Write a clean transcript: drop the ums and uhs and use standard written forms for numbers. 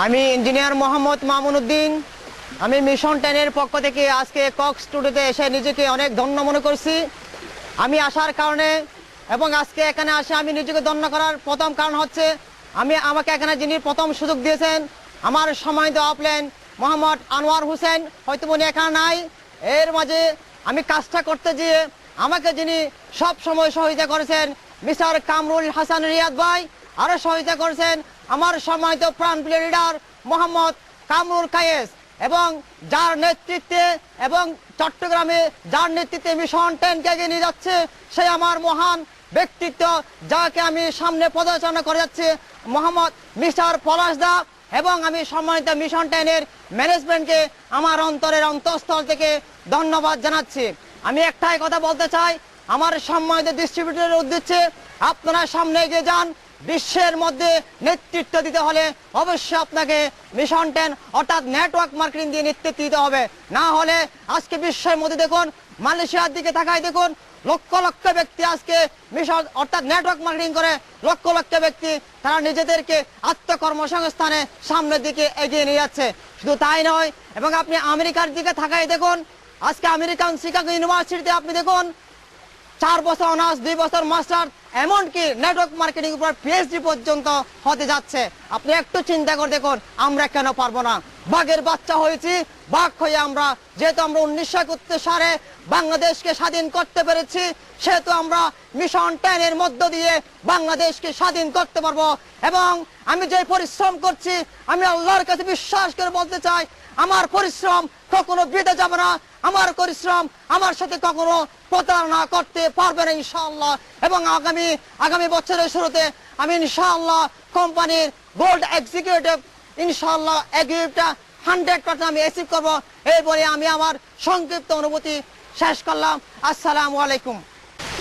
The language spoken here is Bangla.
আমি ইঞ্জিনিয়ার মোহাম্মদ মামুনুদ্দিন। আমি মিশন 10 এর পক্ষ থেকে আজকে কক্স স্টুডিওতে এসে নিজেকে অনেক ধন্য মনে করছি। আমি আসার কারণে এবং আজকে এখানে আসে আমি নিজেকে ধন্য করার প্রথম কারণ হচ্ছে আমাকে এখানে যিনি প্রথম সুযোগ দিয়েছেন আমার সম্মানিত আপলেন মোহাম্মদ আনোয়ার হোসেন, হয়তো উনি এখানে নাই। এর মাঝে আমি কাজটা করতে গিয়ে আমাকে যিনি সব সময় সহযোগিতা করেছেন মিস্টার কামরুল হাসান রিয়াদ ভাই, আরও সহযোগিতা করেছেন আমার সম্মানিত প্রাণপ্রিয় লিডার মোহাম্মদ কামরুল কায়েস, এবং যার নেতৃত্বে এবং চট্টগ্রামে যার নেতৃত্বে মিশন 10কে এগিয়ে নিয়ে যাচ্ছে সে আমার মহান ব্যক্তিত্ব, যাকে আমি সামনে পদচারণা করে যাচ্ছি মোহাম্মদ মিস্টার পলাশ দা। এবং আমি সম্মানিত মিশন 10 এর ম্যানেজমেন্টকে আমার অন্তরের অন্তঃস্থল থেকে ধন্যবাদ জানাচ্ছি। আমি একটাই কথা বলতে চাই, আমার সম্মানিত ডিস্ট্রিবিউটরের উদ্দেশ্যে, আপনারা সামনে এগিয়ে যান। বিশ্বের মধ্যে নেতৃত্ব দিতে হলে অবশ্যই আপনাকে মিশন 10 অর্থাৎ নেটওয়ার্ক মার্কেটিং দিয়ে নেতৃত্ব দিতে হবে। না হলে আজকে বিশ্বের মধ্যে দেখুন, মালয়েশিয়ার দিকে তাকাই দেখুন, লক্ষ লক্ষ ব্যক্তি আজকে মিশন অর্থাৎ নেটওয়ার্ক মার্কেটিং করে, লক্ষ লক্ষ ব্যক্তি তারা নিজেদেরকে আত্মকর্মসংস্থানে সামনের দিকে এগিয়ে নিয়ে যাচ্ছে। শুধু তাই নয়, এবং আপনি আমেরিকার দিকে তাকাই দেখুন, আজকে আমেরিকান শিকাগো ইউনিভার্সিটিতে আপনি দেখুন 4 বছর অনার্স, 2 বছর মাস্টার, এমনকি নেটওয়ার্ক মার্কেটিং উপর পিএইচডি পর্যন্ত হতে যাচ্ছে। আপনি একটু চিন্তা করে দেখুন, আমরা কেন পারবো না? বাঘের বাচ্চা হয়েছি, বাঘ হয়ে আমরা, যেহেতু আমরা 1971 সালে বাংলাদেশকে স্বাধীন করতে পেরেছি, সেহেতু আমরা মিশন 10 এর মধ্য দিয়ে বাংলাদেশকে স্বাধীন করতে পারবো। এবং আমি যে পরিশ্রম করছি, আমি আল্লাহর কাছে বিশ্বাস করে বলতে চাই, আমার পরিশ্রম কখনো বৃথা যাবে না। আমার পরিশ্রম আমার সাথে কখনো প্রতারণা করতে পারবে না ইনশাআল্লাহ। এবং আগামী বছরের শুরুতে আমি ইনশাআল্লাহ কোম্পানির গোল্ড এক্সিকিউটিভ ইনশাআল্লাহ এগ্রিটা 100% আমি অ্যাচিভ করবো। এরপরে আমি আমার সংক্ষিপ্ত অনুভূতি শেষ করলাম। আসসালামু আলাইকুম।